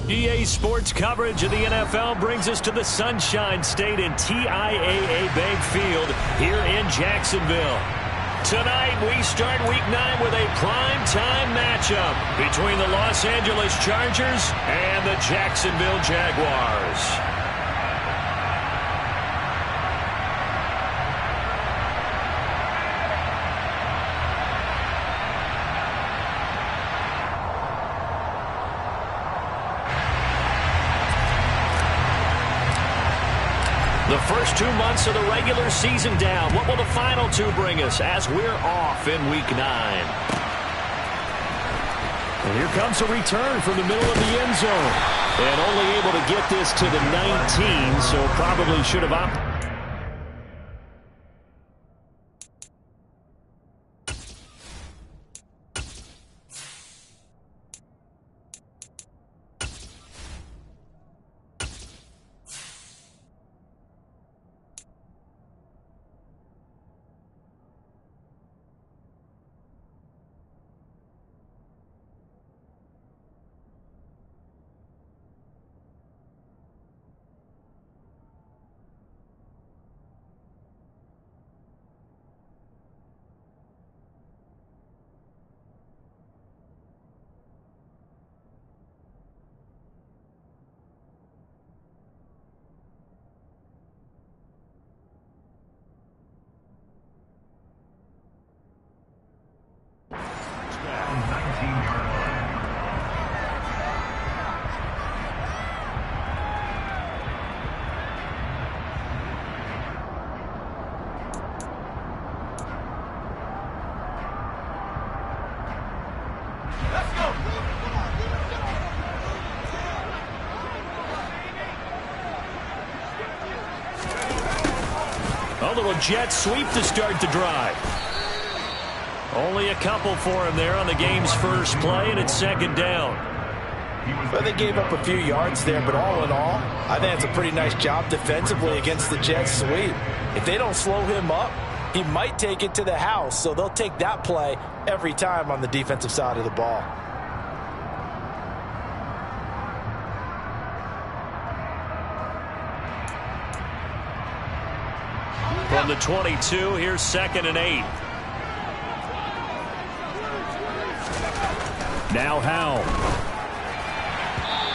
EA Sports coverage of the NFL brings us to the Sunshine State and TIAA Bank Field here in Jacksonville. Tonight, we start Week 9 with a prime-time matchup between the Los Angeles Chargers and the Jacksonville Jaguars. The first 2 months of the regular season down. What will the final 2 bring us as we're off in Week 9? And here comes a return from the middle of the end zone. And only able to get this to the 19, so probably should have opted. A little jet sweep to start the drive. Only a couple for him there on the game's first play, and it's second down. Well, they gave up a few yards there, but all in all, I think it's a pretty nice job defensively against the jet sweep. If they don't slow him up, he might take it to the house, so they'll take that play every time on the defensive side of the ball. From the 22, here's 2nd and 8. Now Howell.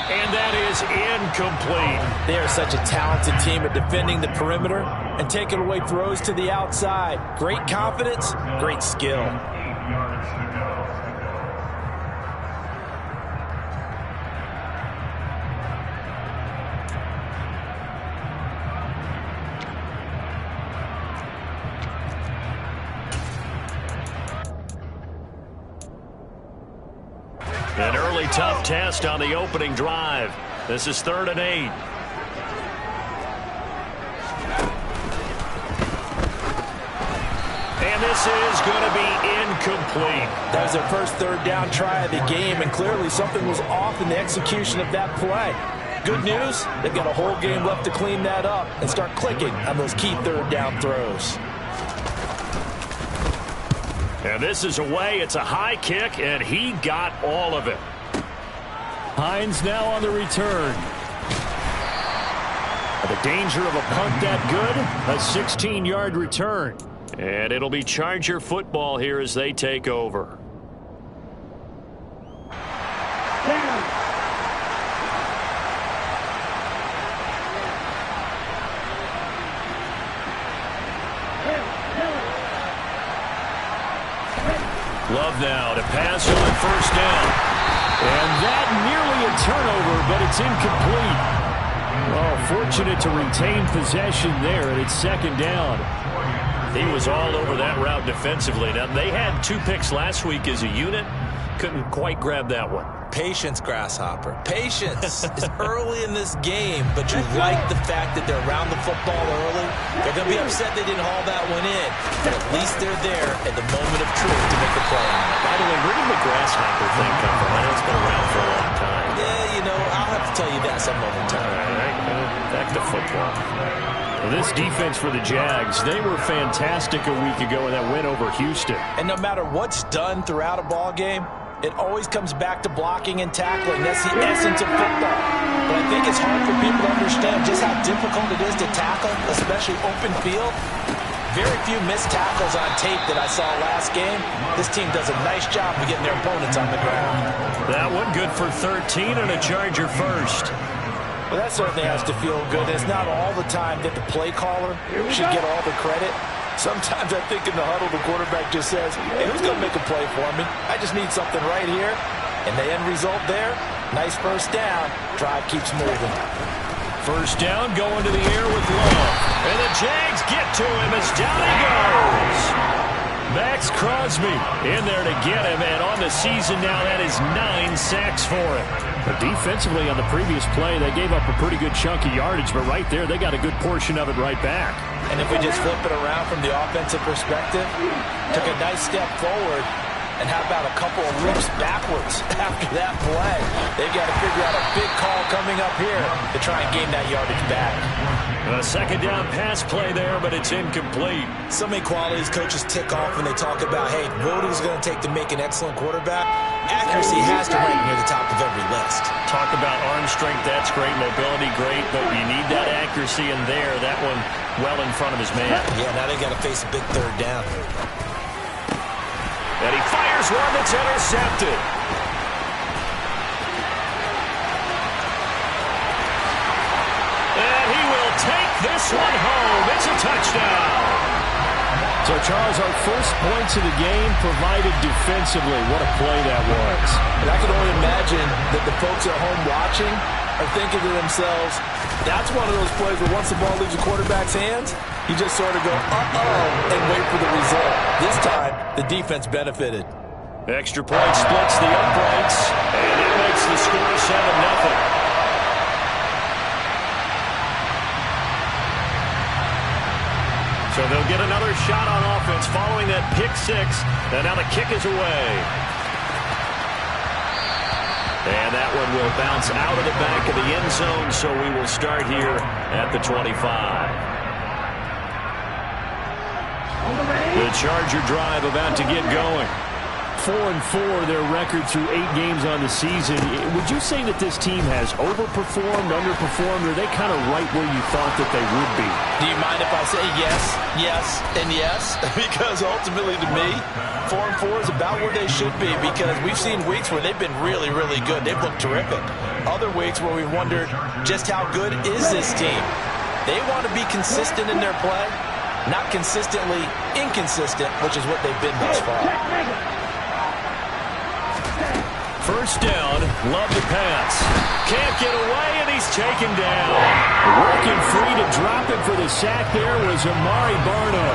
And that is incomplete. They are such a talented team at defending the perimeter and taking away throws to the outside. Great confidence, great skill. An early tough test on the opening drive. This is 3rd and 8. And this is going to be incomplete. That was their first 3rd down try of the game, and clearly something was off in the execution of that play. Good news, they've got a whole game left to clean that up and start clicking on those key 3rd down throws. And this is away. It's a high kick, and he got all of it. Hines now on the return. The danger of a punt that good, a 16-yard return. And it'll be Charger football here as they take over. Love now to pass on 1st down. And that nearly a turnover, but it's incomplete. Oh, fortunate to retain possession there, and it's 2nd down. He was all over that route defensively. Now, they had 2 picks last week as a unit. Couldn't quite grab that one. Patience, Grasshopper. Patience is early in this game, but you like the fact that they're around the football early. They're going to be upset they didn't haul that one in, but at least they're there at the moment of truth to make a play. By the way, where did the Grasshopper thing come from? I know it's been around for a long time. Yeah, you know, I'll have to tell you that some other time. All right, back to football. Well, this defense for the Jags, they were fantastic a week ago in that win over Houston. And no matter what's done throughout a ball game, It always comes back to blocking and tackling. That's the essence of football. But I think it's hard for people to understand just how difficult it is to tackle, especially open field. Very few missed tackles on tape that I saw last game. This team does a nice job of getting their opponents on the ground. That one good for 13 and a Charger first. Well, that certainly has to feel good. It's not all the time that the play caller should get all the credit. Sometimes I think in the huddle, the quarterback just says, hey, who's going to make a play for me? I just need something right here. And the end result there, nice first down. Drive keeps moving. First down, going to the air with Love. And the Jags get to him as down he goes. Max Crosby in there to get him. And on the season now, that is 9 sacks for him. But defensively on the previous play, they gave up a pretty good chunk of yardage. But right there, they got a good portion of it right back. And if we just flip it around from the offensive perspective, took a nice step forward. And how about a couple of leaps backwards after that play? They've got to figure out a big call coming up here to try and gain that yardage back. A second down pass play there, but it's incomplete. So many qualities coaches tick off when they talk about, hey, what is it going to take to make an excellent quarterback? Accuracy has to rank near the top of every list. Talk about arm strength, that's great. Mobility, great. But you need that accuracy in there. That one well in front of his man. Yeah, now they got to face a big third down. And he fires one that's intercepted. And he will take this one home. It's a touchdown. So, Charles, our first points of the game provided defensively. What a play that was. And I can only imagine that the folks at home watching are thinking to themselves, that's one of those plays where once the ball leaves the quarterback's hands, you just sort of go, uh-oh, and wait for the result. This time, the defense benefited. Extra point splits the uprights, and it makes the score 7-0. So they'll get another shot on offense following that pick six, and now the kick is away. And that one will bounce out of the back of the end zone, so we will start here at the 25. The Charger drive about to get going. 4-4 their record through 8 games on the season. Would you say that this team has overperformed, underperformed, or are they kind of right where you thought that they would be? Do you mind if I say yes, yes, and yes? Because ultimately to me, 4-4 is about where they should be, because we've seen weeks where they've been really, really good. They've looked terrific. Other weeks where we've wondered just how good is this team? They want to be consistent in their play, not consistently inconsistent, which is what they've been thus far. First down, Love the pass. Can't get away, and he's taken down. Working free to drop it for the sack there was Amari Barno.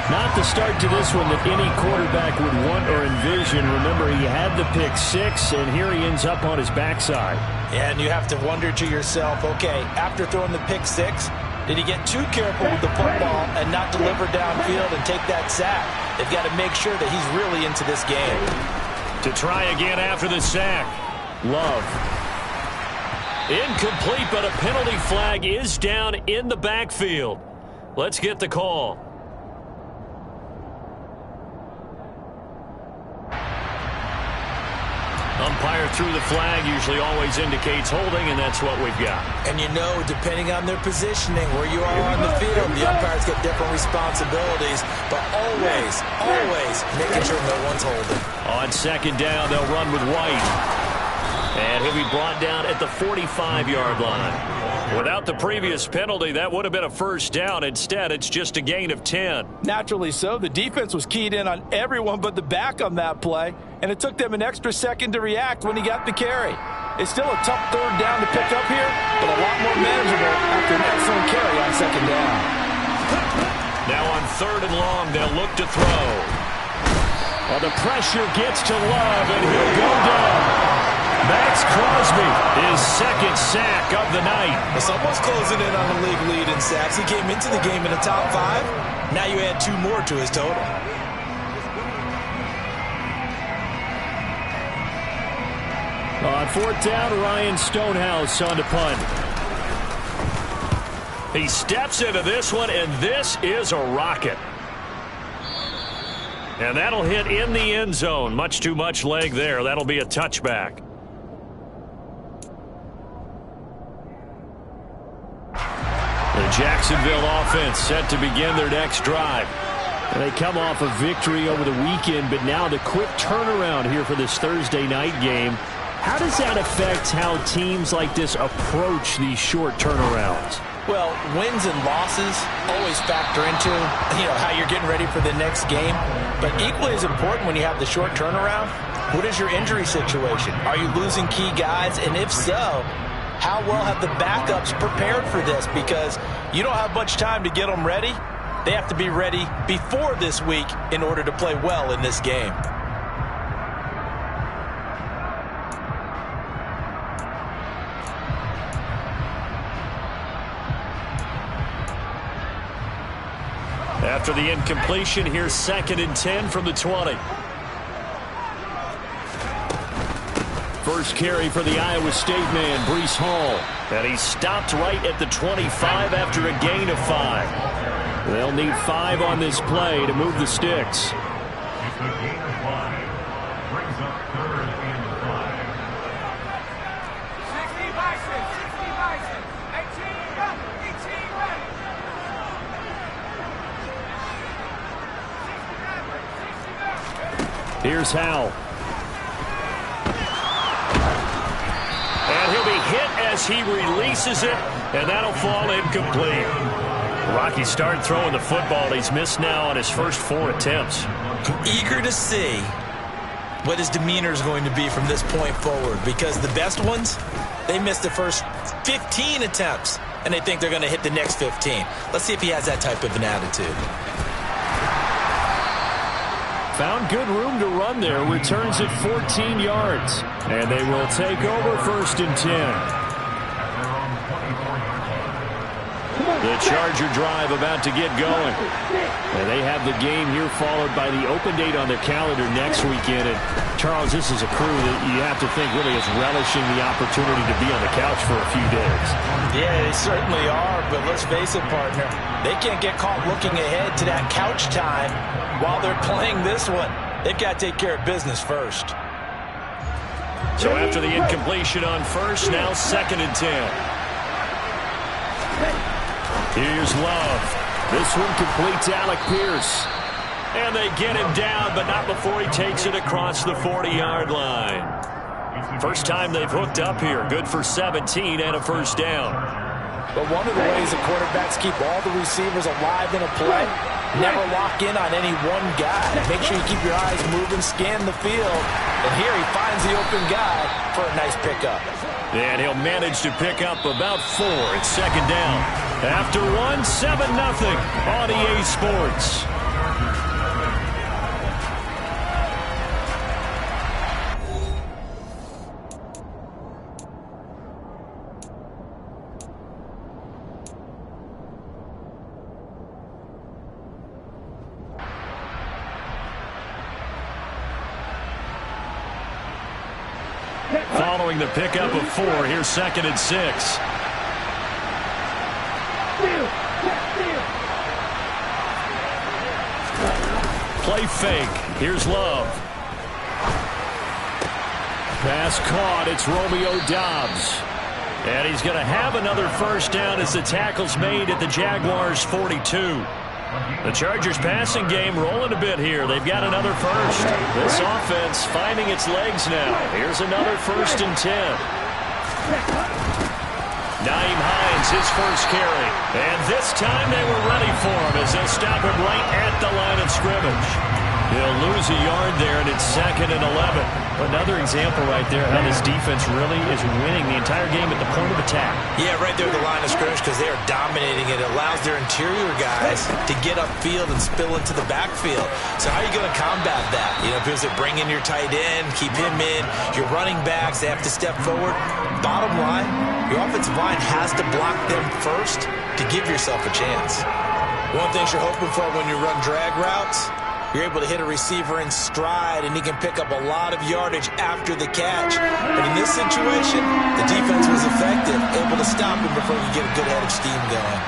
Not the start to this one that any quarterback would want or envision. Remember, he had the pick six, and here he ends up on his backside. And you have to wonder to yourself, okay, after throwing the pick six, did he get too careful with the football and not deliver downfield and take that sack? They've got to make sure that he's really into this game. To try again after the sack. Love. Incomplete, but a penalty flag is down in the backfield. Let's get the call. Umpire threw the flag, usually always indicates holding, and that's what we've got. And you know, depending on their positioning, where you are on the field, the umpires get different responsibilities, but always, always making sure no one's holding. On second down, they'll run with White. And he'll be brought down at the 45-yard line. Without the previous penalty, that would have been a first down. Instead, it's just a gain of 10. Naturally so. The defense was keyed in on everyone but the back on that play, and it took them an extra second to react when he got the carry. It's still a tough third down to pick up here, but a lot more manageable after an excellent carry on second down. Now on third and long, they'll look to throw. Well, the pressure gets to Love, and he'll go down. Max Crosby, his second sack of the night. Well, someone's closing in on the league lead in sacks. He came into the game in the top 5. Now you add 2 more to his total. On fourth down, Ryan Stonehouse on to punt. He steps into this one, and this is a rocket. And that'll hit in the end zone. Much too much leg there. That'll be a touchback. The Jacksonville offense set to begin their next drive. And they come off a victory over the weekend, but now the quick turnaround here for this Thursday night game. How does that affect how teams like this approach these short turnarounds? Well, wins and losses always factor into, how you're getting ready for the next game. But equally as important when you have the short turnaround, what is your injury situation? Are you losing key guys? And if so, how well have the backups prepared for this? Because you don't have much time to get them ready. They have to be ready before this week in order to play well in this game. After the incompletion, here's 2nd and 10 from the 20. First carry for the Iowa State man, Breece Hall. And he stopped right at the 25 after a gain of 5. They'll need 5 on this play to move the sticks. Here's Howell. And he'll be hit as he releases it, and that'll fall incomplete. Rocky started throwing the football. He's missed now on his first 4 attempts. I'm eager to see what his demeanor is going to be from this point forward, because the best ones, they missed the first 15 attempts, and they think they're going to hit the next 15. Let's see if he has that type of an attitude. Found good room to run there. Returns at 14 yards. And they will take over 1st and 10. The Charger drive about to get going. And they have the game here followed by the open date on their calendar next weekend. And Charles, this is a crew that you have to think really is relishing the opportunity to be on the couch for a few days. Yeah, they certainly are, but let's face it, partner. They can't get caught looking ahead to that couch time while they're playing this one. They've got to take care of business first. So after the incompletion on first, now 2nd and 10. Here's Love. This one complete to Alec Pierce. And they get him down, but not before he takes it across the 40-yard line. First time they've hooked up here. Good for 17 and a first down. But one of the ways the quarterbacks keep all the receivers alive in a play, never lock in on any one guy. Make sure you keep your eyes moving, scan the field. And here he finds the open guy for a nice pickup. And he'll manage to pick up about 4. It's 2nd down. After 1, 7-0 on EA Sports. Following the pickup of 4, here's 2nd and 6. Play fake. Here's Love. Pass caught. It's Romeo Doubs. And he's going to have another first down as the tackle's made at the Jaguars' 42. The Chargers passing game rolling a bit here. They've got another first. This offense finding its legs now. Here's another 1st and 10. Naeem Hines, his first carry. And this time they were ready for him as they'll stop him right at the line of scrimmage. He'll lose a yard there, and it's 2nd and 11. Another example right there how this defense really is winning the entire game at the point of attack. Yeah, right there at the line of scrimmage because they are dominating it. It allows their interior guys to get upfield and spill into the backfield. So how are you going to combat that? Because they bring in your tight end, keep him in. Your running backs, they have to step forward. Bottom line, your offensive line has to block them first to give yourself a chance. One thing you're hoping for when you run drag routes, you're able to hit a receiver in stride, and he can pick up a lot of yardage after the catch. But in this situation, the defense was effective, able to stop him before he could get a good head of steam going.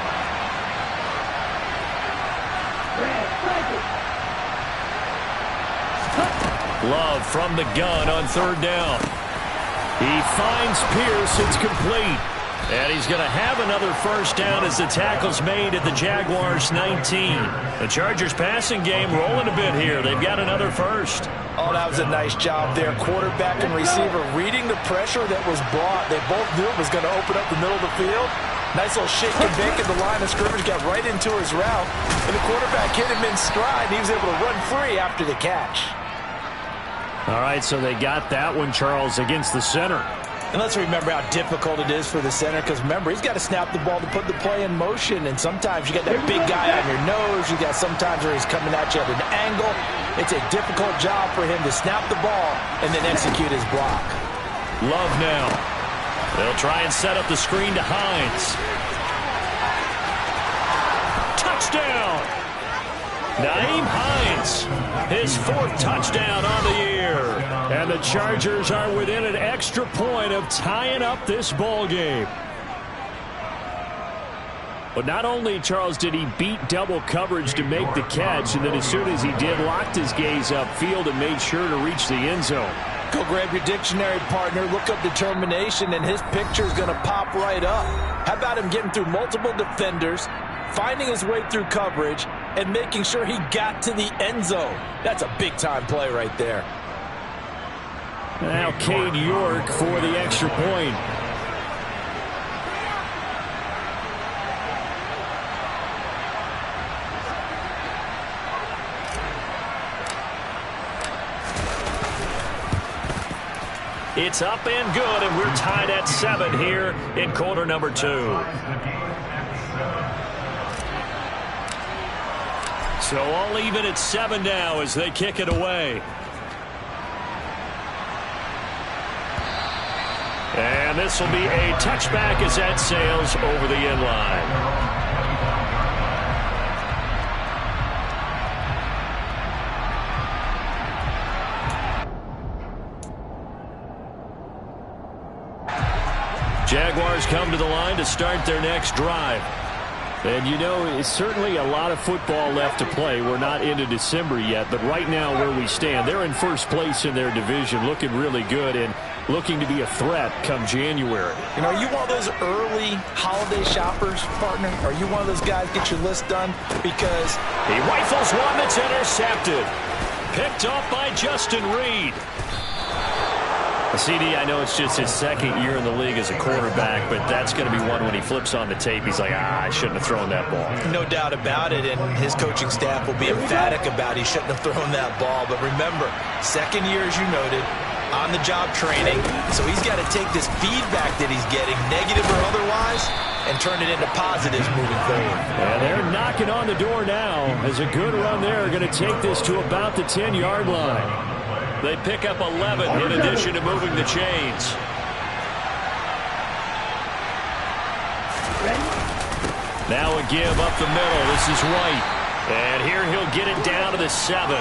Love from the gun on third down. He finds Pierce. It's complete. And he's going to have another first down as the tackle's made at the Jaguars' 19. The Chargers passing game rolling a bit here. They've got another first. Oh, that was a nice job there. Quarterback and receiver reading the pressure that was brought. They both knew it was going to open up the middle of the field. Nice little shake and bake at the line of scrimmage. Got right into his route. And the quarterback hit him in stride. He was able to run free after the catch. All right, so they got that one, Charles, against the center. And let's remember how difficult it is for the center, because remember, he's got to snap the ball to put the play in motion, and sometimes you got that big guy on your nose. You got sometimes where he's coming at you at an angle. It's a difficult job for him to snap the ball and then execute his block. Love now. They'll try and set up the screen to Hines. Touchdown! Nyheim Hines, his 4th touchdown on the year. And the Chargers are within an extra point of tying up this ball game. But not only, Charles, did he beat double coverage to make the catch, and then as soon as he did, locked his gaze upfield and made sure to reach the end zone. Go grab your dictionary, partner. Look up determination, and his picture is going to pop right up. How about him getting through multiple defenders, finding his way through coverage, and making sure he got to the end zone? That's a big-time play right there. Now Cade York for the extra point. It's up and good, and we're tied at 7 here in quarter number 2. So all even at 7 now as they kick it away. And this will be a touchback as that sails over the end line. Jaguars come to the line to start their next drive. And, you know, it's certainly a lot of football left to play. We're not into December yet, but right now where we stand, they're in first place in their division, looking really good and looking to be a threat come January. You know, are you one of those early holiday shoppers, partner? Are you one of those guys get your list done? Because he rifles one that's intercepted. Picked off by Justin Reed. CD, I know it's just his 2nd year in the league as a quarterback, but that's going to be one when he flips on the tape. He's like, I shouldn't have thrown that ball. No doubt about it, and his coaching staff will be emphatic about he shouldn't have thrown that ball. But remember, 2nd year, as you noted, on-the-job training, so he's got to take this feedback that he's getting, negative or otherwise, and turn it into positives moving forward. And they're knocking on the door now as a good run there are going to take this to about the 10-yard line. They pick up 11 in addition to moving the chains. Now a give up the middle. This is White. And here he'll get it down to the 7.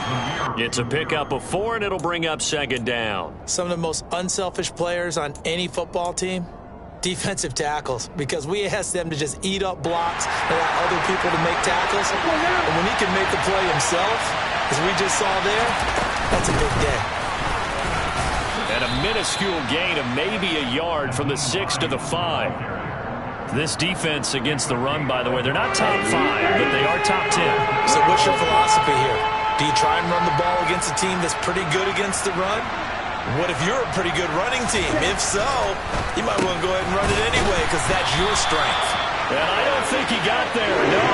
It's a pickup of 4, and it'll bring up 2nd down. Some of the most unselfish players on any football team, defensive tackles, because we ask them to just eat up blocks and allow other people to make tackles. And when he can make the play himself, as we just saw there, that's a big day. And a minuscule gain of maybe a yard from the 6 to the 5. This defense against the run, by the way, they're not top 5, but they are top 10. So what's your philosophy here? Do you try and run the ball against a team that's pretty good against the run? What if you're a pretty good running team? If so, you might want to go ahead and run it anyway because that's your strength. And I don't think he got there, no.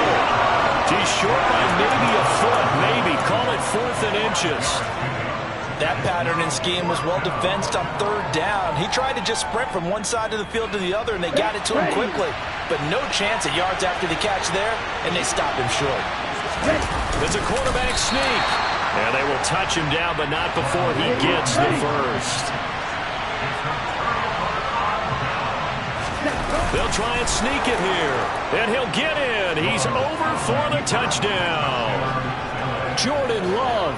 He's short by maybe a foot, maybe. Call it 4th and inches. That pattern and scheme was well defensed on 3rd down. He tried to just sprint from one side of the field to the other, and they got it to him quickly. But no chance at yards after the catch there, and they stopped him short. It's a quarterback sneak. And they will touch him down, but not before he gets the first. They'll try and sneak it here. And he'll get in. He's over for the touchdown. Jordan Love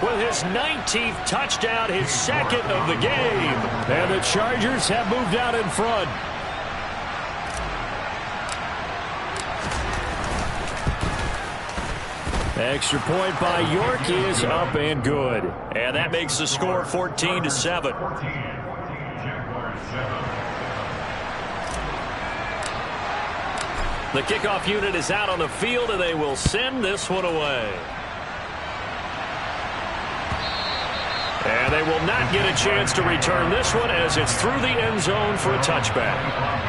with his 19th touchdown, his 2nd of the game. And the Chargers have moved out in front. Extra point by York is up and good. And that makes the score 14-7. The kickoff unit is out on the field, and they will send this one away. And they will not get a chance to return this one as it's through the end zone for a touchback.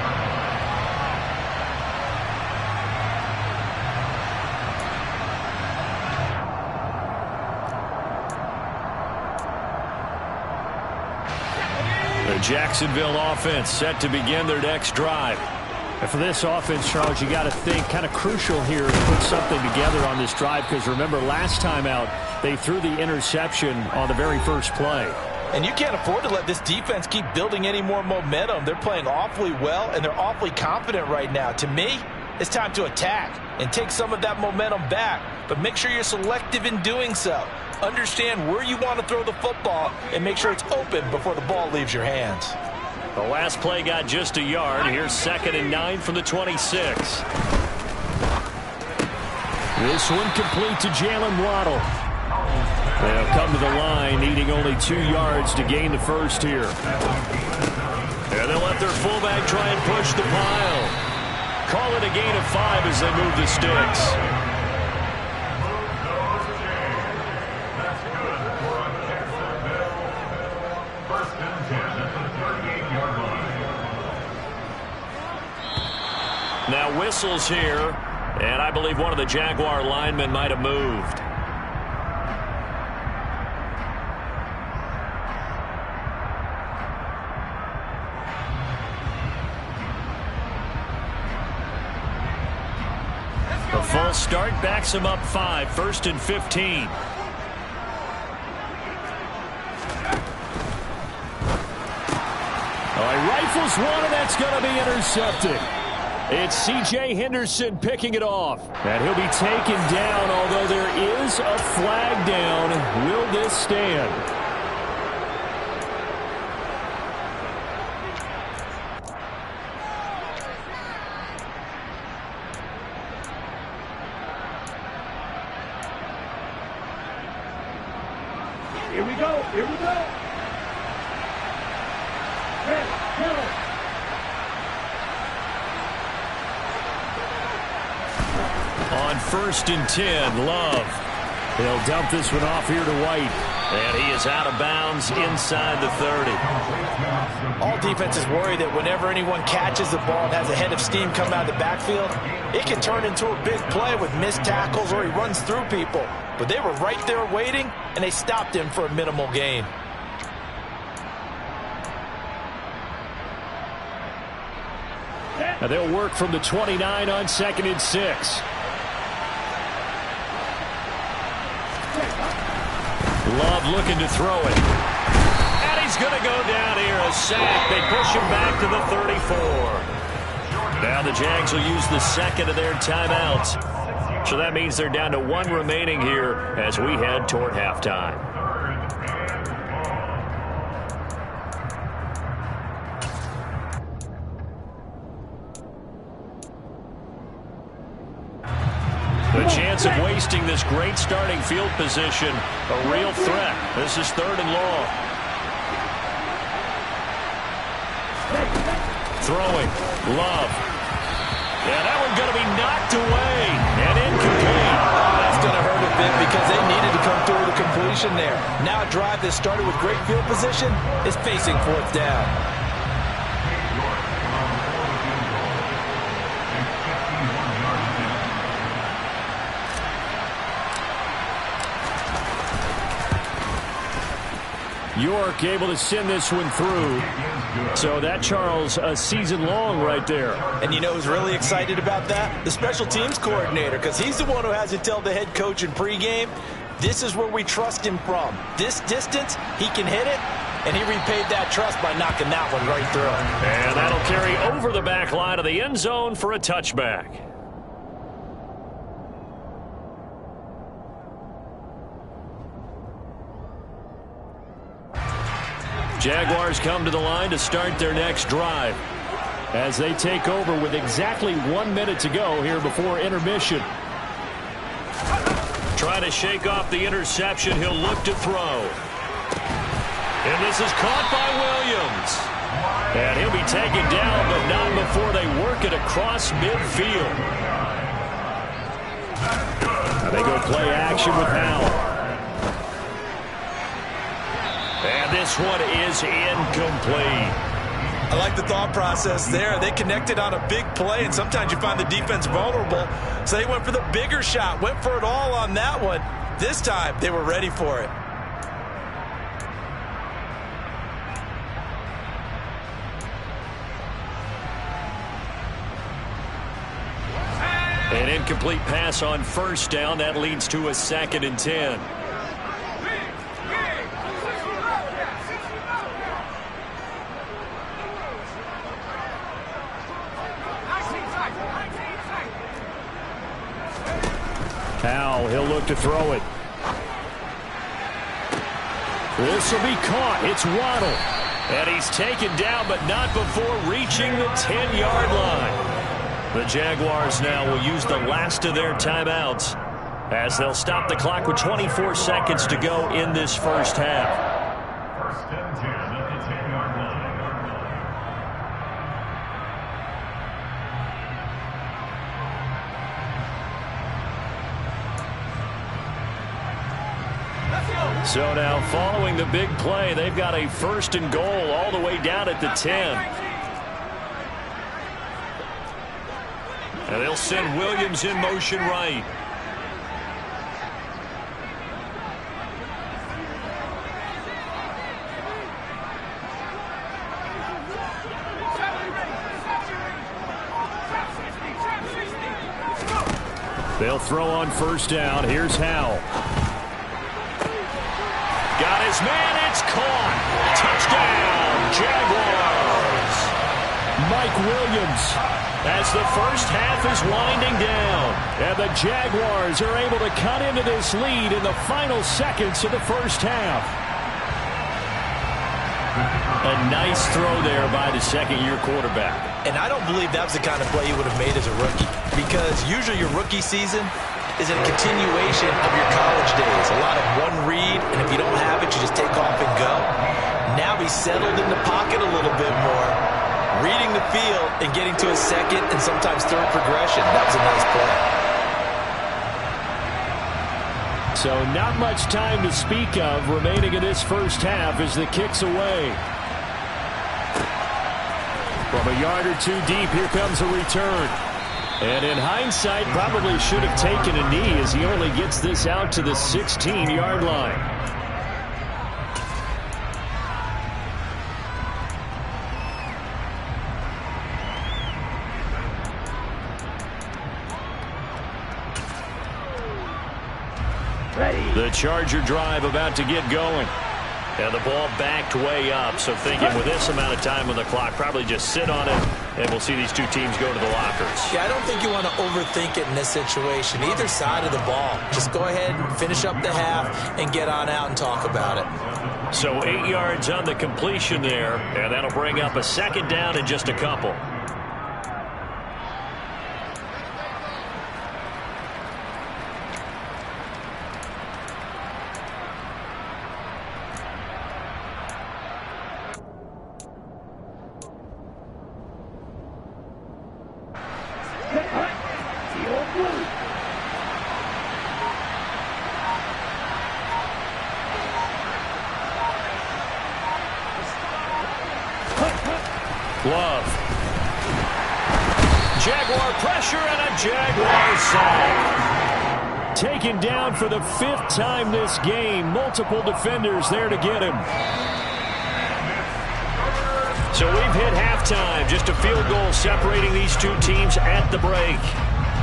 The Jacksonville offense set to begin their next drive. And for this offense, Charles, you got to think kind of crucial here to put something together on this drive, because remember last time out they threw the interception on the very first play. And you can't afford to let this defense keep building any more momentum. They're playing awfully well, and they're awfully confident right now. To me, it's time to attack and take some of that momentum back, but make sure you're selective in doing so. Understand where you want to throw the football and make sure it's open before the ball leaves your hands. The last play got just a yard. Here's 2nd and 9 from the 26. This one complete to Jalen Waddle. They'll come to the line, needing only 2 yards to gain the first here. And they'll let their fullback try and push the pile. Call it a gain of 5 as they move the sticks. Now whistles here, and I believe one of the Jaguar linemen might have moved. The false start backs him up 5, 1st and 15. He rifles one, and that's going to be intercepted. It's C.J. Henderson picking it off. And he'll be taken down, although there is a flag down. Will this stand? Here we go. Here we go. Hey, go. On 1st and 10, Love. He'll dump this one off here to White. And he is out of bounds inside the 30. All defenses worry that whenever anyone catches the ball and has a head of steam come out of the backfield, it can turn into a big play with missed tackles or he runs through people. But they were right there waiting, and they stopped him for a minimal gain. Now they'll work from the 29 on 2nd and 6. Love looking to throw it. And he's going to go down here. A sack. They push him back to the 34. Now the Jags will use the 2nd of their timeouts. So that means they're down to 1 remaining here as we head toward halftime. The chance of wasting this great starting field position, a real threat. This is 3rd and long. Throwing, Love. Yeah, that one's going to be knocked away and incomplete. Oh, that's going to hurt a bit because they needed to come through with a completion there. Now a drive that started with great field position is facing 4th down. York able to send this one through. So that, Charles, a season long right there. And you know who's really excited about that? The special teams coordinator, because he's the one who has to tell the head coach in pregame, this is where we trust him from. This distance, he can hit it, and he repaid that trust by knocking that one right through. And that'll carry over the back line of the end zone for a touchback. Jaguars come to the line to start their next drive as they take over with exactly 1 minute to go here before intermission. trying to shake off the interception. He'll look to throw. And this is caught by Williams. And he'll be taken down, but not before they work it across midfield. Now they go play action with Howell. And this one is incomplete. I like the thought process there. They connected on a big play, and sometimes you find the defense vulnerable. So they went for the bigger shot, went for it all on that one. This time, they were ready for it. An incomplete pass on first down. That leads to a 2nd and 10. Howell, he'll look to throw it. This will be caught. It's Waddle. And he's taken down, but not before reaching the 10-yard line. The Jaguars now will use the last of their timeouts as they'll stop the clock with 24 seconds to go in this first half. First and 10 at the 10-yard line. So now following the big play, they've got a 1st and goal all the way down at the 10. And they'll send Williams in motion right. They'll throw on first down. Here's Howell. Got his man. It's caught. Touchdown, Jaguars. Mike Williams. As the first half is winding down, and the Jaguars are able to cut into this lead in the final seconds of the first half. A nice throw there by the second-year quarterback. And I don't believe that was the kind of play you would have made as a rookie, because usually your rookie season is a continuation of your college days. A lot of one read, and if you don't have it, you just take off and go. Now he's settled in the pocket a little bit more, reading the field and getting to a second and sometimes third progression. That was a nice play. So not much time to speak of remaining in this first half as the kick's away. From a yard or two deep, here comes a return. And in hindsight, probably should have taken a knee as he only gets this out to the 16-yard line. The Charger drive about to get going. And the ball backed way up. So thinking with this amount of time on the clock, probably just sit on it, and we'll see these two teams go to the lockers. Yeah, I don't think you want to overthink it in this situation. Either side of the ball. Just go ahead and finish up the half and get on out and talk about it. So 8 yards on the completion there, and that'll bring up a 2nd down in just a couple. Love. Jaguar pressure and a Jaguar sack. Taken down for the 5th time this game. Multiple defenders there to get him. So we've hit halftime. Just a field goal separating these two teams at the break.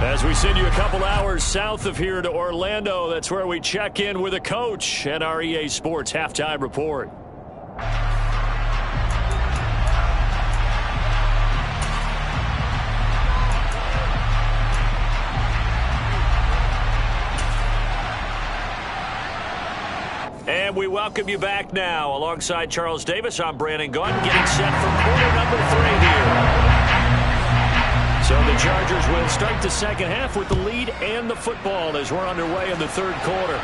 As we send you a couple hours south of here to Orlando, that's where we check in with a coach at our EA Sports Halftime Report. And we welcome you back now. Alongside Charles Davis, I'm Brandon Gaudin, getting set for quarter number 3 here. So the Chargers will start the second half with the lead and the football as we're underway in the third quarter.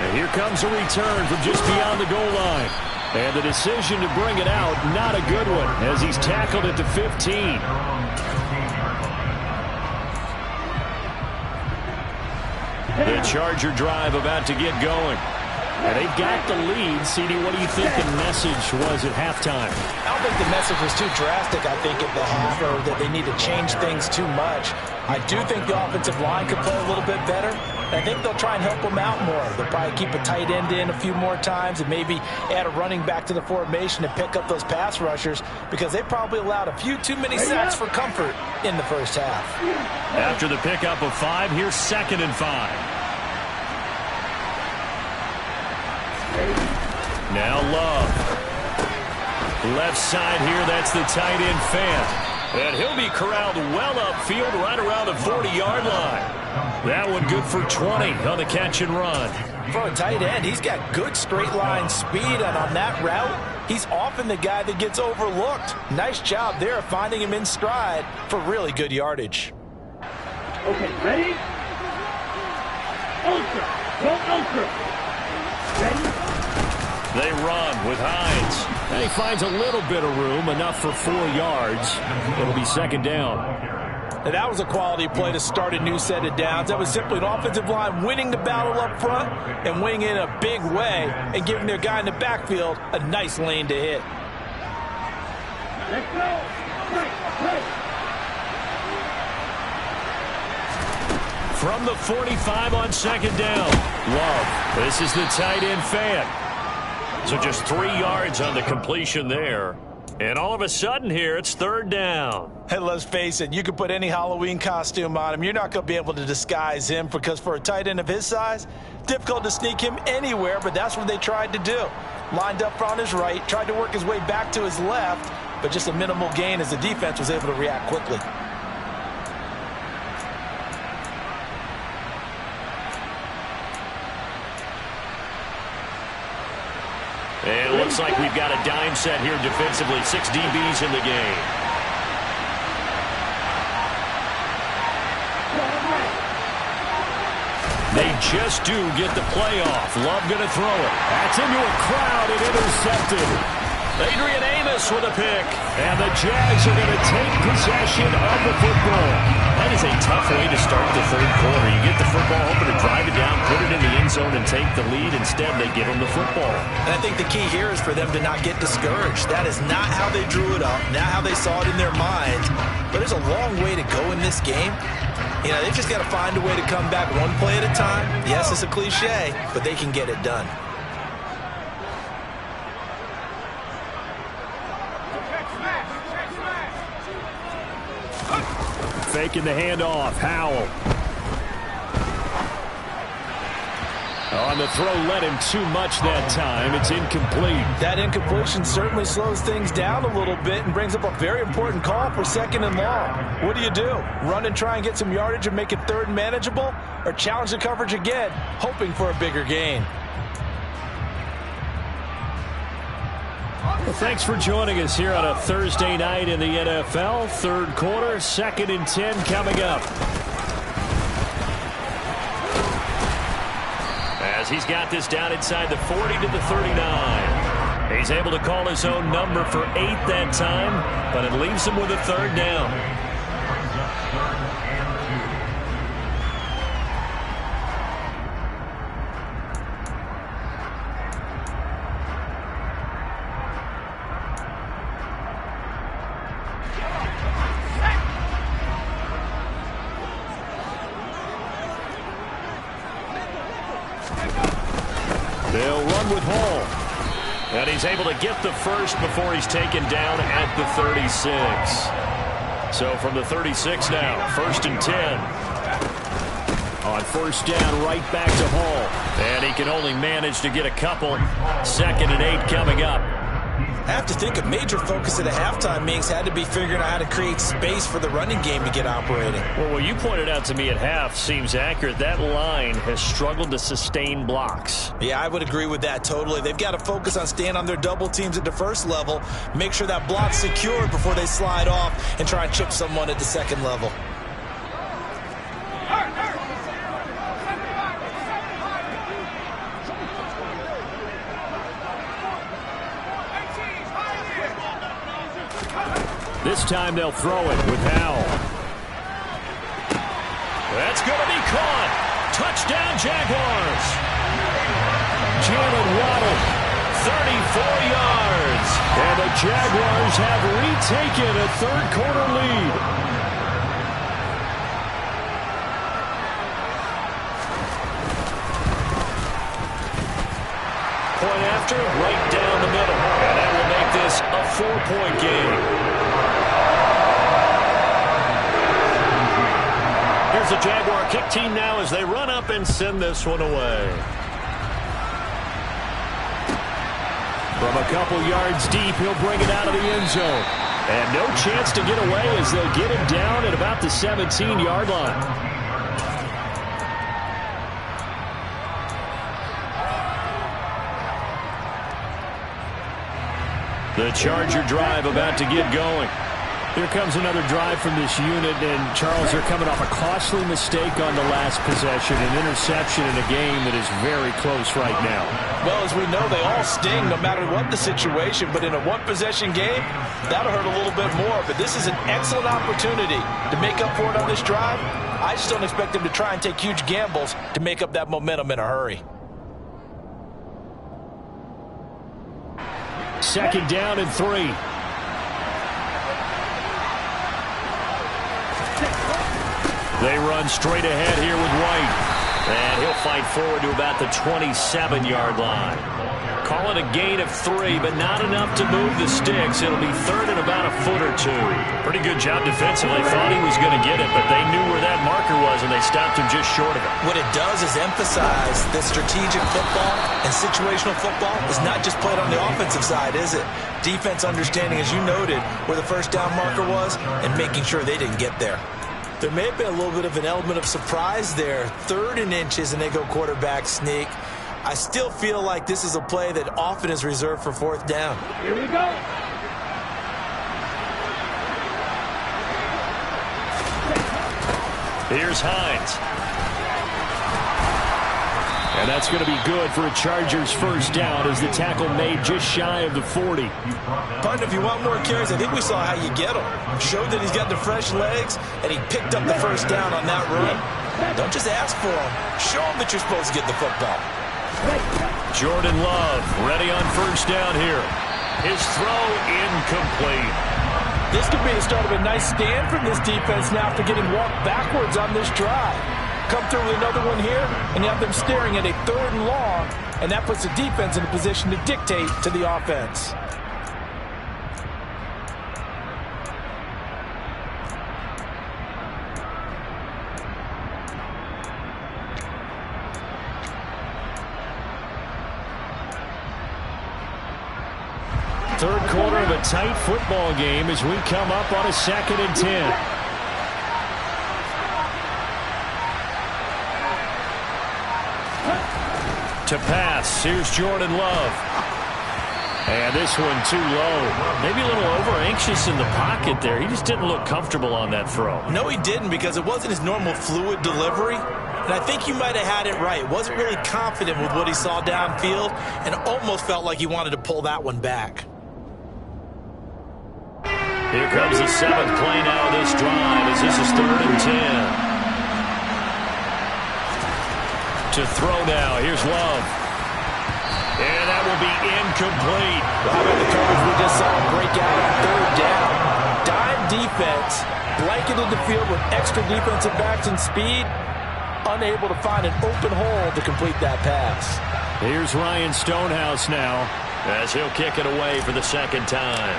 And here comes a return from just beyond the goal line. And the decision to bring it out, not a good one, as he's tackled at the 15. The Charger drive about to get going. And they've got the lead. CD, what do you think the message was at halftime? I don't think the message was too drastic, I think, at the half, or that they need to change things too much. I do think the offensive line could play a little bit better. And I think they'll try and help them out more. They'll probably keep a tight end in a few more times and maybe add a running back to the formation and pick up those pass rushers, because they probably allowed a few too many sacks for comfort in the first half. After the pickup of 5, here's 2nd and 5. Now Love. Left side here, that's the tight end Fant. And he'll be corralled well upfield right around the 40-yard line. That one good for 20 on the catch and run. For a tight end, he's got good straight line speed, and on that route, he's often the guy that gets overlooked. Nice job there of finding him in stride for really good yardage. Okay, ready? Ultra. Go ultra. Ready? They run with Hines. And he finds a little bit of room, enough for 4 yards. It'll be 2nd down. Now, that was a quality play to start a new set of downs. That was simply an offensive line winning the battle up front and winning in a big way and giving their guy in the backfield a nice lane to hit. Let's go. Right. From the 45 on 2nd down. Love. This is the tight end Fant. So just 3 yards on the completion there. And all of a sudden here, it's 3rd down. Hey, let's face it, you could put any Halloween costume on him. You're not going to be able to disguise him, because for a tight end of his size, difficult to sneak him anywhere, but that's what they tried to do. Lined up on his right, tried to work his way back to his left, but just a minimal gain as the defense was able to react quickly. And it looks like we've got a dime set here defensively. 6 DBs in the game. They just do get the playoff. Love going to throw it. That's into a crowd and intercepted. Adrian Amos with a pick. And the Jags are going to take possession of the football. That is a tough way to start the third quarter. You get the football, hoping to drive it down, put it in the end zone, and take the lead. Instead, they give them the football. And I think the key here is for them to not get discouraged. That is not how they drew it up, not how they saw it in their minds. But there's a long way to go in this game. You know, they've just got to find a way to come back one play at a time. Yes, it's a cliche, but they can get it done. Faking the handoff. Howell. On the throw, led him too much that time. It's incomplete. That incompletion certainly slows things down a little bit and brings up a very important call for 2nd and long. What do? Run and try and get some yardage and make it 3rd and manageable? Or challenge the coverage again, hoping for a bigger gain? Well, thanks for joining us here on a Thursday night in the NFL. Third quarter, 2nd and 10 coming up. As he's got this down inside the 40 to the 39. He's able to call his own number for 8 that time, but it leaves him with a 3rd down. They'll run with Hall. And he's able to get the first before he's taken down at the 36. So from the 36 now, 1st and 10. On 1st down, right back to Hall. And he can only manage to get a couple. 2nd and 8 coming up. I have to think a major focus at a halftime meetings had to be figuring out how to create space for the running game to get operating. Well, what you pointed out to me at half seems accurate. That line has struggled to sustain blocks. Yeah, I would agree with that totally. They've got to focus on staying on their double teams at the first level, make sure that block's secured before they slide off and try and chip someone at the second level. This time they'll throw it with Howell. That's going to be caught. Touchdown, Jaguars. Jalen Waddle, 34 yards. And the Jaguars have retaken a third-quarter lead. Point after, right down the middle. And that will make this a 4-point game. Here's the Jaguar kick team now as they run up and send this one away. From a couple yards deep, he'll bring it out of the end zone. And no chance to get away as they'll get him down at about the 17-yard line. The Charger drive about to get going. Here comes another drive from this unit, and Charles, they're coming off a costly mistake on the last possession, an interception in a game that is very close right now. Well, as we know, they all sting no matter what the situation, but in a one-possession game, that'll hurt a little bit more. But this is an excellent opportunity to make up for it on this drive. I just don't expect them to try and take huge gambles to make up that momentum in a hurry. Second down and 3. They run straight ahead here with White. And he'll fight forward to about the 27-yard line. Call it a gain of 3, but not enough to move the sticks. It'll be third and about a foot or 2. Pretty good job defensively. Thought he was going to get it, but they knew where that marker was, and they stopped him just short of it. What it does is emphasize that strategic football and situational football is not just played on the offensive side, is it? Defense understanding, as you noted, where the first down marker was and making sure they didn't get there. There may have been a little bit of an element of surprise there. 3rd and inches, and they go quarterback sneak. I still feel like this is a play that often is reserved for 4th down. Here we go. Here's Hines. And that's going to be good for a Chargers first down as the tackle made just shy of the 40. Partner, if you want more carries, I think we saw how you get him. Showed that he's got the fresh legs, and he picked up the first down on that run. Don't just ask for him. Show him that you're supposed to get the football. Jordan Love ready on first down here. His throw incomplete. This could be the start of a nice stand from this defense now after getting walked backwards on this drive. Come through with another one here, and you have them staring at a 3rd and long, and that puts the defense in a position to dictate to the offense. Third quarter of a tight football game as we come up on a 2nd and 10. To pass, here's Jordan Love. And this one too low. Maybe a little over-anxious in the pocket there. He just didn't look comfortable on that throw. No, he didn't, because it wasn't his normal fluid delivery. And I think you might have had it right. Wasn't really confident with what he saw downfield and almost felt like he wanted to pull that one back. Here comes the 7th play now of this drive as this is 3rd and 10. To throw now. Here's Love. And that will be incomplete. Well, how about the coverage we just saw him break out on 3rd down? Dime defense, blanketed the field with extra defensive backs and speed, unable to find an open hole to complete that pass. Here's Ryan Stonehouse now as he'll kick it away for the 2nd time.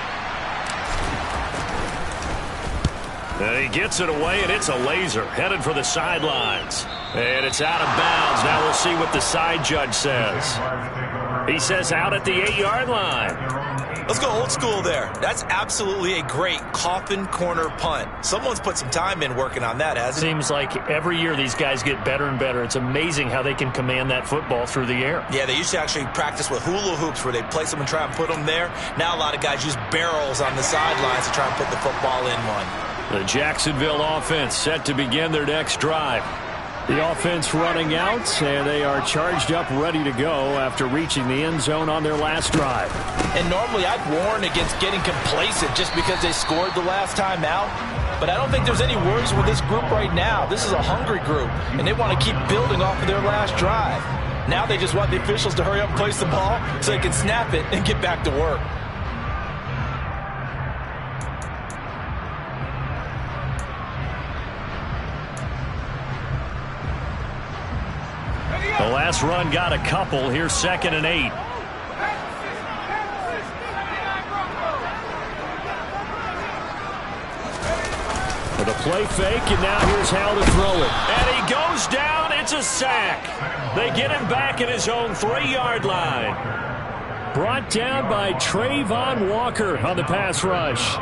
And he gets it away, and it's a laser headed for the sidelines. And it's out of bounds. Now we'll see what the side judge says. He says out at the 8-yard line. Let's go old school there. That's absolutely a great coffin corner punt. Someone's put some time in working on that, hasn't it? Seems like every year these guys get better and better. It's amazing how they can command that football through the air. Yeah, they used to actually practice with hula hoops where they place them and try and put them there. Now a lot of guys use barrels on the sidelines to try and put the football in one. The Jacksonville offense set to begin their next drive. The offense running out, and they are charged up, ready to go after reaching the end zone on their last drive. And normally I'd warn against getting complacent just because they scored the last time out. But I don't think there's any worries with this group right now. This is a hungry group, and they want to keep building off of their last drive. Now they just want the officials to hurry up and place the ball so they can snap it and get back to work. The last run got a couple. Here's 2nd and 8. For the play fake, and now here's how to throw it. And he goes down. It's a sack. They get him back at his own 3-yard line. Brought down by Trayvon Walker on the pass rush.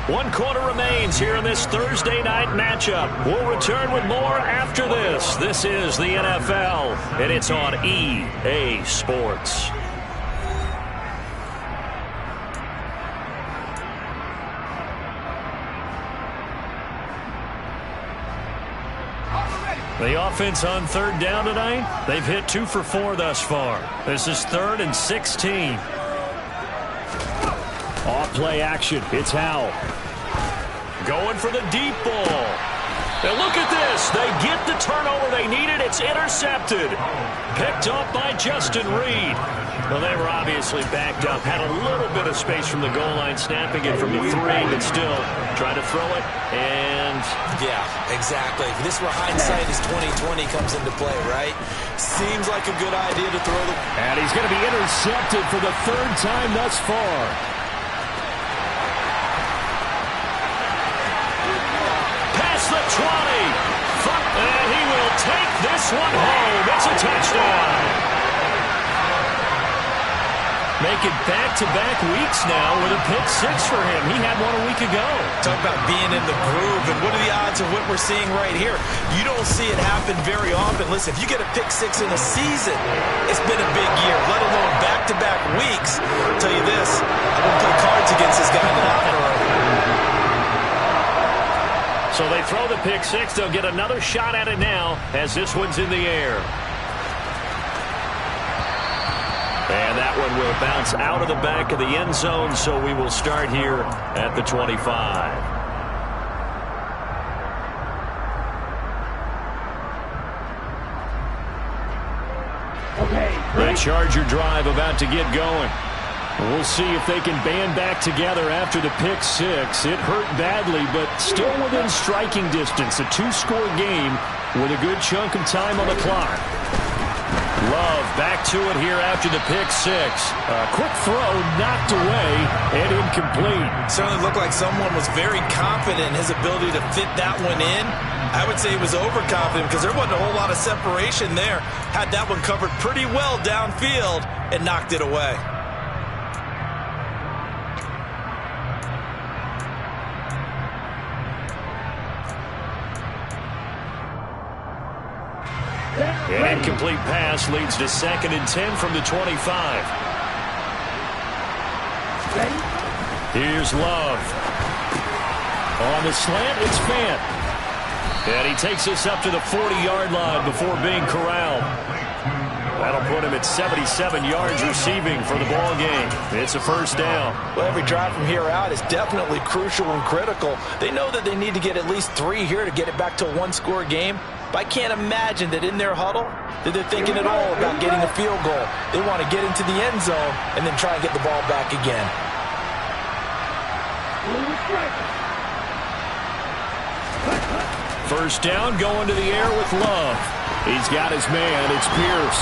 One quarter remains here in this Thursday night matchup. We'll return with more after this. This is the NFL, and it's on EA Sports. The offense on 3rd down tonight, they've hit 2 for 4 thus far. This is 3rd and 16. Off play action. It's Howell. Going for the deep ball. And look at this. They get the turnover they needed. It's intercepted. Picked up by Justin Reed. Well, they were obviously backed up. Had a little bit of space from the goal line, snapping it from the 3, but still trying to throw it. And yeah, exactly. This is where hindsight is 20/20 comes into play, right? Seems like a good idea to throw the... And he's going to be intercepted for the 3rd time thus far. The 20. And he will take this one home. It's a touchdown. Making back-to-back weeks now with a pick 6 for him. He had one a week ago. Talk about being in the groove, and what are the odds of what we're seeing right here? You don't see it happen very often. Listen, if you get a pick 6 in a season, it's been a big year, let alone back-to-back weeks. I'll tell you this, I wouldn't play cards against this guy in the locker room. So they throw the pick 6. They'll get another shot at it now as this one's in the air. And that one will bounce out of the back of the end zone, so we will start here at the 25. The Charger drive about to get going. We'll see if they can band back together after the pick 6. It hurt badly, but still within striking distance. A 2-score game with a good chunk of time on the clock. Love back to it here after the pick 6. A quick throw knocked away and incomplete. Certainly looked like someone was very confident in his ability to fit that one in. I would say he was overconfident because there wasn't a whole lot of separation there. Had that one covered pretty well downfield and knocked it away. An incomplete pass leads to 2nd and 10 from the 25. Here's Love. On the slant, it's Fant. And he takes us up to the 40-yard line before being corralled. That'll put him at 77 yards receiving for the ball game. It's a 1st down. Well, every drive from here out is definitely crucial and critical. They know that they need to get at least 3 here to get it back to a 1-score game. But I can't imagine that in their huddle that they're thinking at all about getting a field goal. They want to get into the end zone and then try and get the ball back again. 1st down, going to the air with Love. He's got his man. It's Pierce.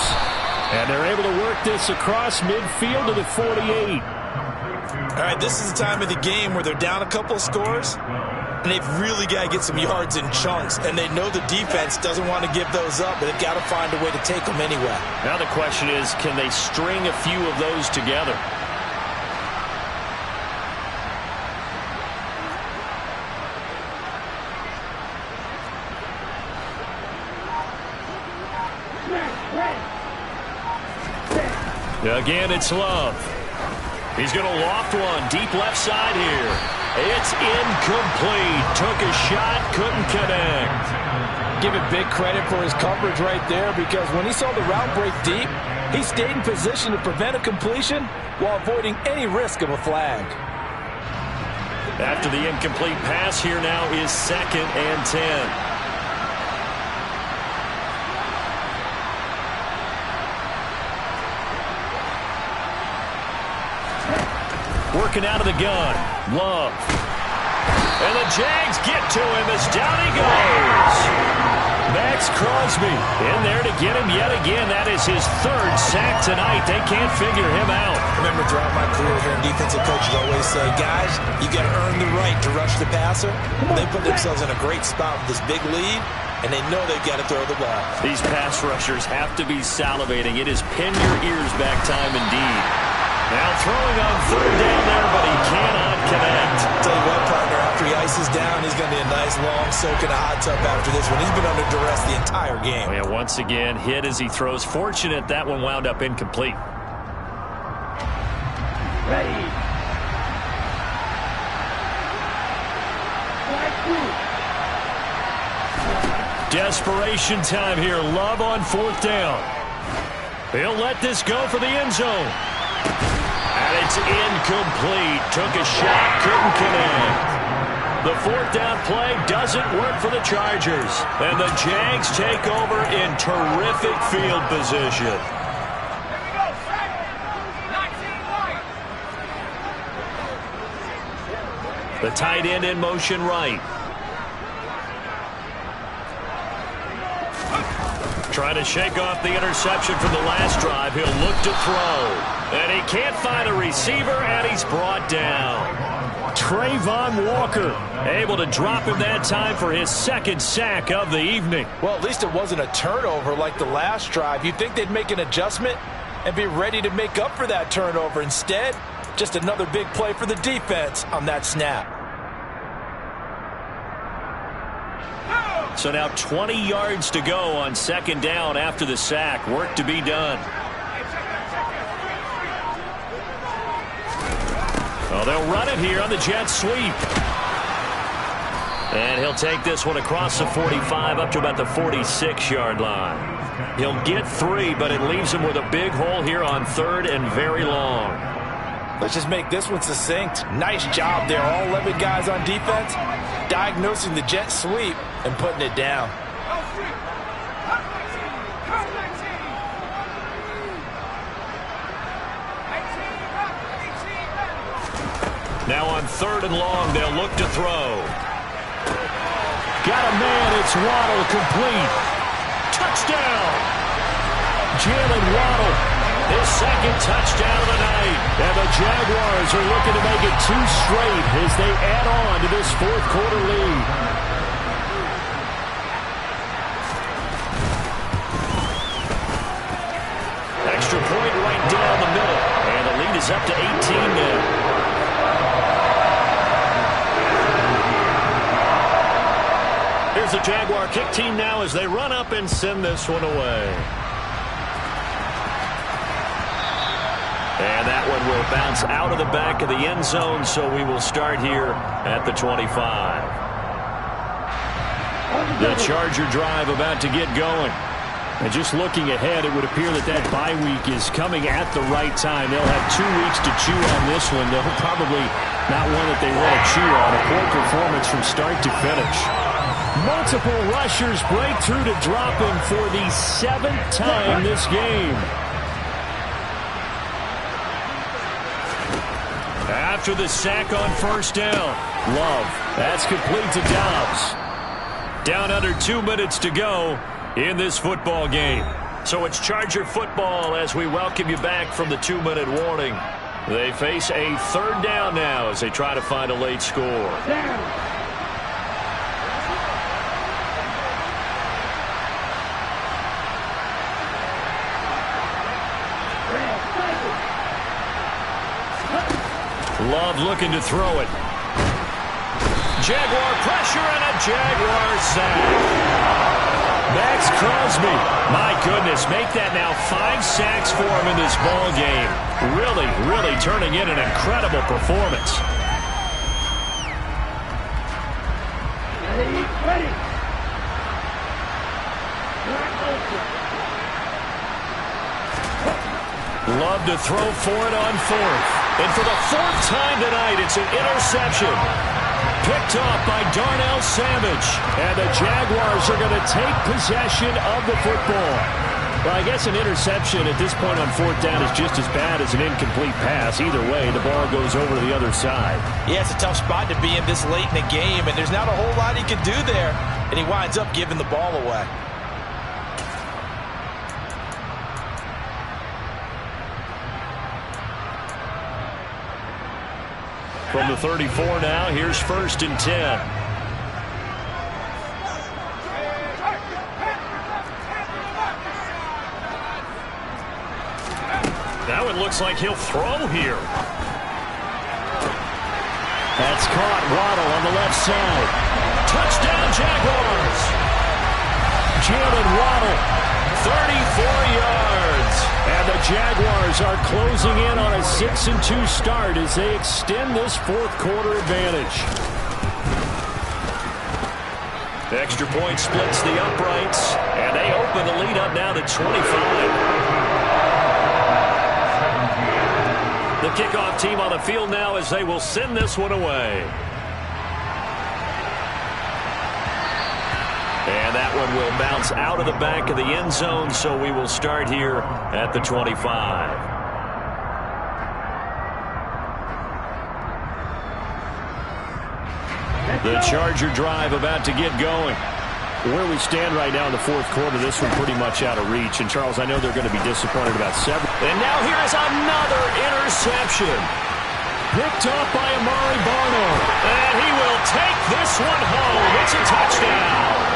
And they're able to work this across midfield to the 48. All right, this is the time of the game where they're down a couple of scores, and they've really got to get some yards in chunks, and they know the defense doesn't want to give those up, but they've got to find a way to take them anyway. Now the question is, can they string a few of those together? Again, it's Love. He's going to loft one deep left side here. It's incomplete. Took a shot, couldn't connect. Give it big credit for his coverage right there, because when he saw the route break deep, he stayed in position to prevent a completion while avoiding any risk of a flag. After the incomplete pass, here now is 2nd and 10. Working out of the gun. Love. And the Jags get to him as down he goes. Max Crosby in there to get him yet again. That is his 3rd sack tonight. They can't figure him out. I remember throughout my career here, defensive coaches always say, guys, you got to earn the right to rush the passer. They put themselves in a great spot with this big lead, and they know they've got to throw the ball. These pass rushers have to be salivating. It is pin your ears back time indeed. Now throwing on 3rd down there, but he cannot connect. Tell you what, partner, after he ices down, he's going to be a nice long soak in a hot tub after this one. He's been under duress the entire game. Oh, yeah, once again, hit as he throws. Fortunate that one wound up incomplete. Ready. Desperation time here. Love on 4th down. He'll let this go for the end zone. And it's incomplete. Took a shot, couldn't connect. The 4th down play doesn't work for the Chargers. And the Jags take over in terrific field position. The tight end in motion right. Trying to shake off the interception from the last drive. He'll look to throw. And he can't find a receiver, and he's brought down. Trayvon Walker able to drop him that time for his 2nd sack of the evening. Well, at least it wasn't a turnover like the last drive. You'd think they'd make an adjustment and be ready to make up for that turnover. Instead, just another big play for the defense on that snap. So now 20 yards to go on 2nd down after the sack. Work to be done. Oh, they'll run it here on the jet sweep. And he'll take this one across the 45 up to about the 46-yard line. He'll get 3, but it leaves him with a big hole here on 3rd and very long. Let's just make this one succinct. Nice job there. All 11 guys on defense diagnosing the jet sweep and putting it down. Now on 3rd and long, they'll look to throw. Got a man, it's Waddle, complete. Touchdown! Jalen Waddle, his 2nd touchdown of the night. And the Jaguars are looking to make it 2 straight as they add on to this 4th quarter lead. Extra point right down the middle. And the lead is up to 18 now. Here's the Jaguar kick team now as they run up and send this one away. And that one will bounce out of the back of the end zone, so we will start here at the 25. The Charger drive about to get going. And just looking ahead, it would appear that that bye week is coming at the right time. They'll have 2 weeks to chew on this one. They'll probably not one that they want to chew on. A poor performance from start to finish. Multiple rushers break through to drop him for the 7th time this game. After the sack on 1st down, Love. That's complete to Dobbs. Down under 2 minutes to go in this football game. So it's Charger football as we welcome you back from the 2-minute warning. They face a 3rd down now as they try to find a late score. Love looking to throw it. Jaguar pressure and a Jaguar sack. Max Crosby, my goodness, make that now 5 sacks for him in this ball game. Really turning in an incredible performance. Ready. Love to throw for it on 4th. And for the 4th time tonight, it's an interception. Picked off by Darnell Savage. And the Jaguars are going to take possession of the football. Well, I guess an interception at this point on 4th down is just as bad as an incomplete pass. Either way, the ball goes over to the other side. Yeah, it's a tough spot to be in this late in the game, and there's not a whole lot he can do there. And he winds up giving the ball away. From the 34 now, here's 1st and 10. Now it looks like he'll throw here. That's caught. Waddle on the left side. Touchdown, Jaguars. Jalen Waddle, 34 yards. And the Jaguars are closing in on a 6-2 start as they extend this 4th quarter advantage. The extra point splits the uprights, and they open the lead up now to 25. The kickoff team on the field now as they will send this one away. And that one will bounce out of the back of the end zone, so we will start here at the 25. The Charger drive about to get going. Where we stand right now in the 4th quarter, this one pretty much out of reach. And, Charles, I know they're going to be disappointed about several. And now here is another interception. Picked off by Amari Barno. And he will take this one home. It's a touchdown.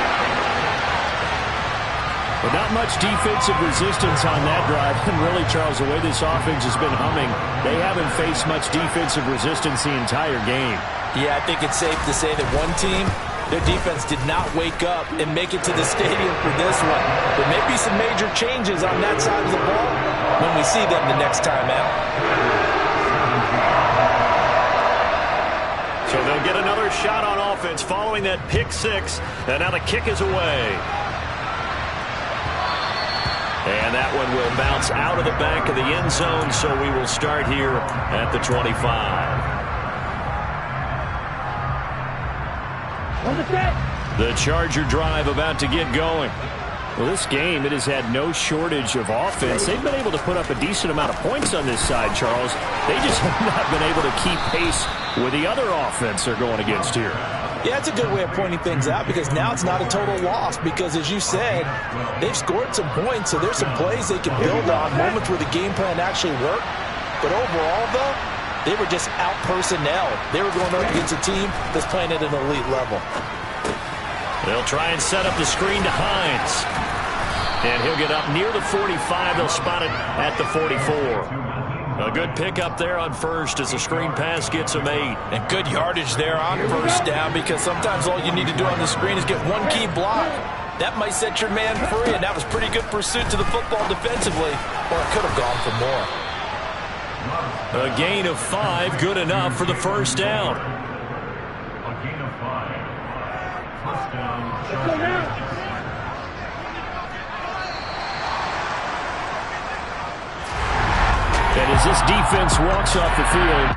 But not much defensive resistance on that drive. And really, Charles, the way this offense has been humming, they haven't faced much defensive resistance the entire game. Yeah, I think it's safe to say that one team, their defense did not wake up and make it to the stadium for this one. There may be some major changes on that side of the ball when we see them the next time out. So they'll get another shot on offense following that pick 6. And now the kick is away. And that one will bounce out of the back of the end zone, so we will start here at the 25. The Charger drive about to get going. Well, this game, it has had no shortage of offense. They've been able to put up a decent amount of points on this side, Charles. They just have not been able to keep pace with the other offense they're going against here. Yeah, it's a good way of pointing things out because now it's not a total loss because, as you said, they've scored some points, so there's some plays they can build on, moments where the game plan actually worked. But overall, though, they were just out-personnel. They were going up against a team that's playing at an elite level. They'll try and set up the screen to Hines. And he'll get up near the 45. They'll spot it at the 44. A good pick up there on 1st as the screen pass gets him 8. And good yardage there on 1st down because sometimes all you need to do on the screen is get one key block. That might set your man free, and that was pretty good pursuit to the football defensively, or it could have gone for more. A gain of 5, good enough for the 1st down. A gain of 5. First down, Let's go now. And as this defense walks off the field,